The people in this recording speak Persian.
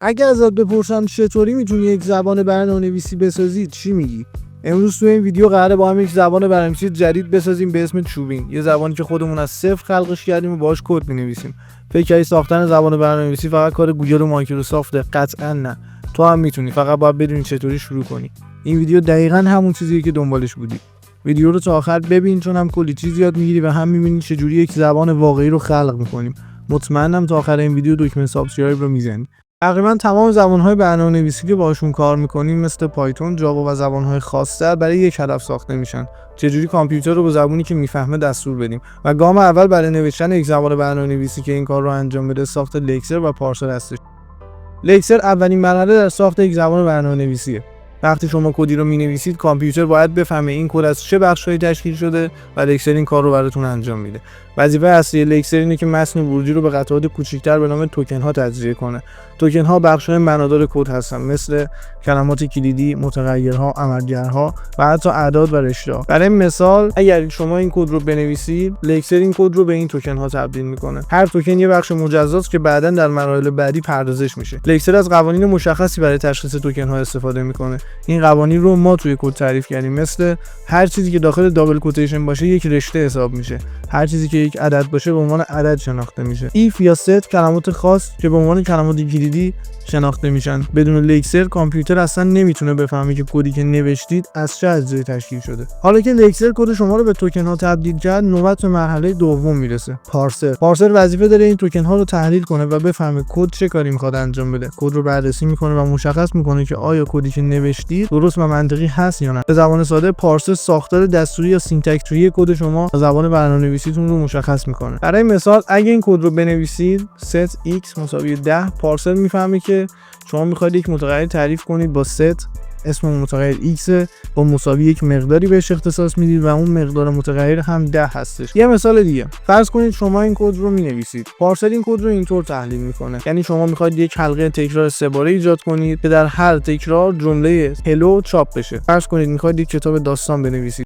اگه ازت بپرسم چطوری میتونی یک زبان برنامه‌نویسی بسازی چی میگی؟ امروز تو این ویدیو قراره با هم یک زبان برنامه‌نویسی جدید بسازیم به اسم چوبینگ، یه زبانی که خودمون از صفر خلقش کردیم و باهاش کد می‌نویسیم. فکر کردی ساختن زبان برنامه‌نویسی فقط کار گوگل و مایکروسافته؟ قطعاً نه. تو هم میتونی، فقط باید بدونی چطوری شروع کنی. این ویدیو دقیقاً همون چیزیه که دنبالش بودی. ویدیو رو تا آخر ببین چون هم کلی چیز یاد میگیری و هم می‌بینی چجوری یک زبان واقعی رو خلق می‌کنیم. مطمئنم تا آخر این ویدیو دکمه سابسکرایب رو میزنی. تقریبا تمام زبان‌های برنامه‌نویسی که باشون کار می‌کنیم مثل پایتون، جاوا و زبان‌های خاص‌تر برای یک هدف ساخته میشن. چجوری کامپیوتر رو به زبانی که میفهمه دستور بدیم. و گام اول برای نوشتن یک زبان برنامه‌نویسی که این کار رو انجام بده ساخت لکسر و پارسر هستش. لکسر اولین مرحله در ساخت یک زبان برنامه‌نویسیه. وقتی شما کدی رو می‌نویسید، کامپیوتر باید بفهمه این کد از چه بخش‌هایی تشکیل شده و لکسر این کار رو براتون انجام میده. وظیفه اصلی لکسر اینه که متن ورودی رو به قطعات کوچکتر به نام توکن‌ها تجزیه کنه. توکن‌ها بخش‌های معنادار کد هستن، مثل کلمات کلیدی، متغیرها، عملگرها و حتی اعداد و رشته‌ها. برای مثال، اگر شما این کد رو بنویسید، لکسر این کد رو به این توکن‌ها تبدیل می‌کنه. هر توکن یه بخش مجزاست که بعداً در مراحل بعدی پردازش میشه. لکسر از قوانین مشخصی برای تشخیص توکن‌ها استفاده می‌کنه. این قوانین رو ما توی کد تعریف کردیم، مثل هر چیزی که داخل دابل کوتیشن باشه یک رشته حساب میشه. هر چیزی که یک عدد باشه به عنوان عدد شناخته میشه. ایف یا ست کلمات خاص که به عنوان کلمات کلیدی شناخته میشن. بدون لکسر کامپیوتر اصلا نمیتونه بفهمه که کدی که نوشتید از چه اجزایی تشکیل شده. حالا که لکسر کد شما رو به توکن ها تبدیل کرد، نوبت به مرحله دوم میرسه، پارسر. پارسر وظیفه داره این توکن ها رو تحلیل کنه و بفهمه کد چه کاری میخواد انجام بده. کد رو بررسی میکنه و مشخص میکنه که آیا کدی که نوشتید درست و منطقی هست یا نه. به زبان ساده، پارسر ساختار دستوری یا سینتکس تری کد شما و زبان برنامه‌نویسیتون رو مشخص میکنه. برای مثال، اگه این کد رو بنویسید set x مساوی 10، پارسر میفهمه که شما میخواید یک متغیر تعریف کنید با set، اسم متغیر x با مساوی یک مقداری بهش اختصاص میدید و اون مقدار متغیر هم 10 هستش. یه مثال دیگه، فرض کنید شما این کد رو مینویسید، پارسر این کد رو اینطور تحلیل میکنه. یعنی شما میخواید یک حلقه تکرار 3 باره ایجاد کنید که در هر تکرار جمله هلو چاپ بشه. فرض کنید میخواید یک کتاب داستان بنویسید.